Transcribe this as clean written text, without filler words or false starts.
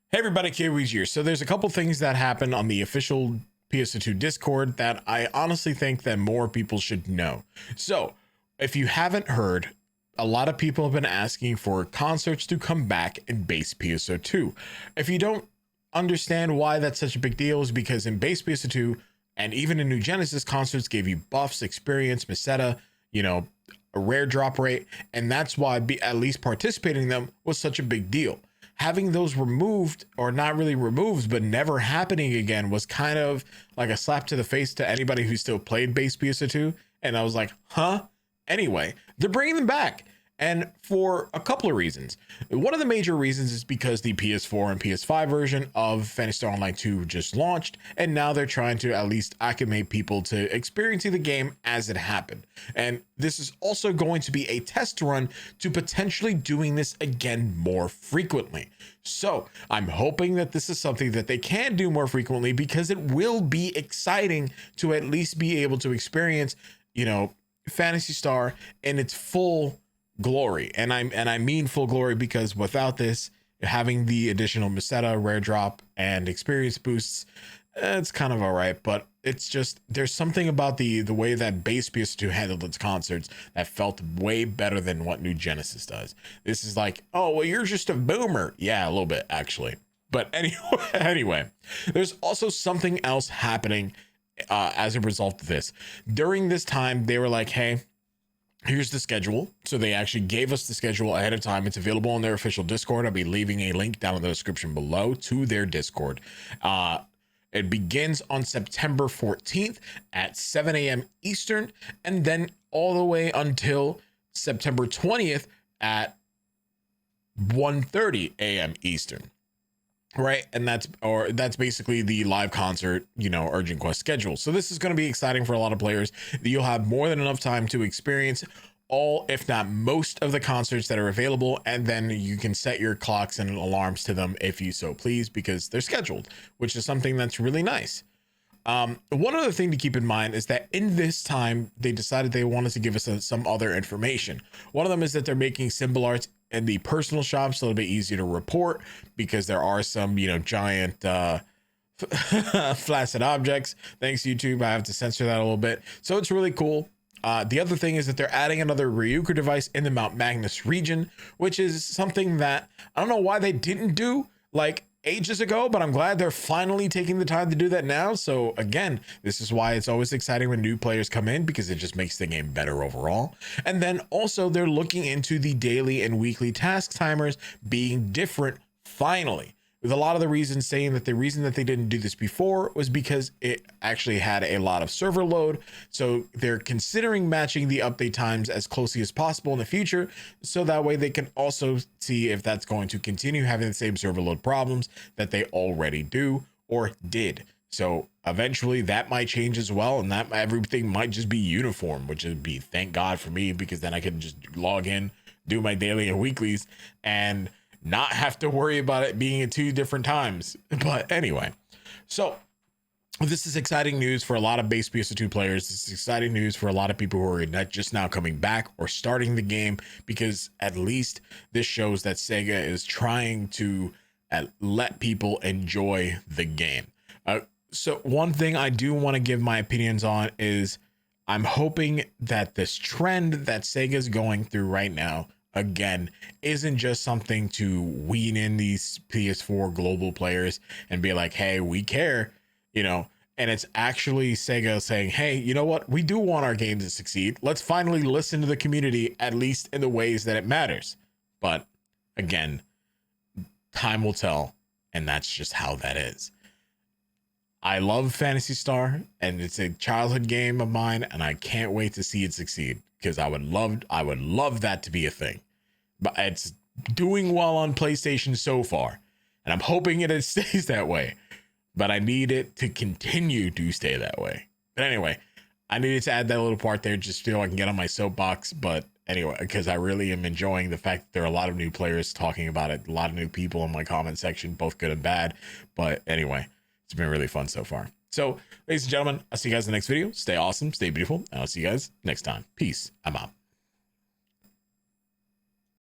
Hey everybody, Kaoiji here. So there's a couple things that happened on the official PSO2 Discord that I honestly think that more people should know. So if you haven't heard, a lot of people have been asking for concerts to come back in base PSO2. If you don't understand why that's such a big deal, is because in base PSO2 and even in New Genesis, concerts gave you buffs, experience, meseta, a rare drop rate, and that's why at least participating in them was such a big deal. Having those removed, or not really removed, but never happening again, was kind of like a slap to the face to anybody who still played base PSO2. And I was like, huh? Anyway, they're bringing them back. And for a couple of reasons. One of the major reasons is because the PS4 and PS5 version of Phantasy Star Online 2 just launched, and now they're trying to at least acclimate people to experiencing the game as it happened. And this is also going to be a test run to potentially doing this again more frequently. So I'm hoping that this is something that they can do more frequently, because it will be exciting to at least be able to experience, Phantasy Star in its full glory. And I mean full glory, because without this, having the additional meseta, rare drop, and experience boosts, it's kind of all right. But it's just, there's something about the way that base PS2 handled its concerts that felt way better than what New Genesis does. This is like, oh, well, you're just a boomer. Yeah, a little bit actually. But anyway, there's also something else happening as a result of this. During this time, they were like, hey, here's the schedule. So they actually gave us the schedule ahead of time. It's available on their official Discord. I'll be leaving a link down in the description below to their Discord. It begins on September 14th at 7 a.m. Eastern, and then all the way until September 20th at 1:30 a.m. Eastern. Right. And that's basically the live concert, urgent quest schedule. So this is going to be exciting for a lot of players. You'll have more than enough time to experience all, if not most, of the concerts that are available. And then you can set your clocks and alarms to them if you so please, because they're scheduled, which is something that's really nice. One other thing to keep in mind is that in this time, they decided they wanted to give us some other information. One of them is that they're making symbol arts in the personal shops a little bit easier to report, because there are some, giant flaccid objects. Thanks, YouTube. I have to censor that a little bit. So it's really cool. The other thing is that they're adding another Ryuker device in the Mount Magnus region, which is something that I don't know why they didn't do like ages ago, but I'm glad they're finally taking the time to do that now. So again, this is why it's always exciting when new players come in, because it just makes the game better overall. And then also they're looking into the daily and weekly task timers being different finally, with a lot of the reasons saying that the reason that they didn't do this before was because it actually had a lot of server load. So they're considering matching the update times as closely as possible in the future, so that way they can also see if that's going to continue having the same server load problems that they already do or did. So eventually that might change as well, and that everything might just be uniform, which would be thank God for me, because then I can just log in, do my daily and weeklies, and not have to worry about it being at two different times. But anyway, so this is exciting news for a lot of base PS2 players. This is exciting news for a lot of people who are not just now coming back or starting the game, because at least this shows that Sega is trying to let people enjoy the game. So one thing I do want to give my opinions on is I'm hoping that this trend that Sega is going through right now, again, isn't just something to wean in these PS4 global players and be like, hey, we care, and it's actually Sega saying, hey, you know what? We do want our game to succeed. Let's finally listen to the community, at least in the ways that it matters. But again, time will tell, and that's just how that is. I love Phantasy Star, and it's a childhood game of mine, and I can't wait to see it succeed, because I would love that to be a thing. But it's doing well on PlayStation so far, and I'm hoping it stays that way. But I need it to continue to stay that way. But anyway, I needed to add that little part there just so I can get on my soapbox. But anyway, because I really am enjoying the fact that there are a lot of new players talking about it, a lot of new people in my comment section, both good and bad. But anyway, it's been really fun so far. So, ladies and gentlemen, I'll see you guys in the next video. Stay awesome, stay beautiful, and I'll see you guys next time. Peace. I'm out.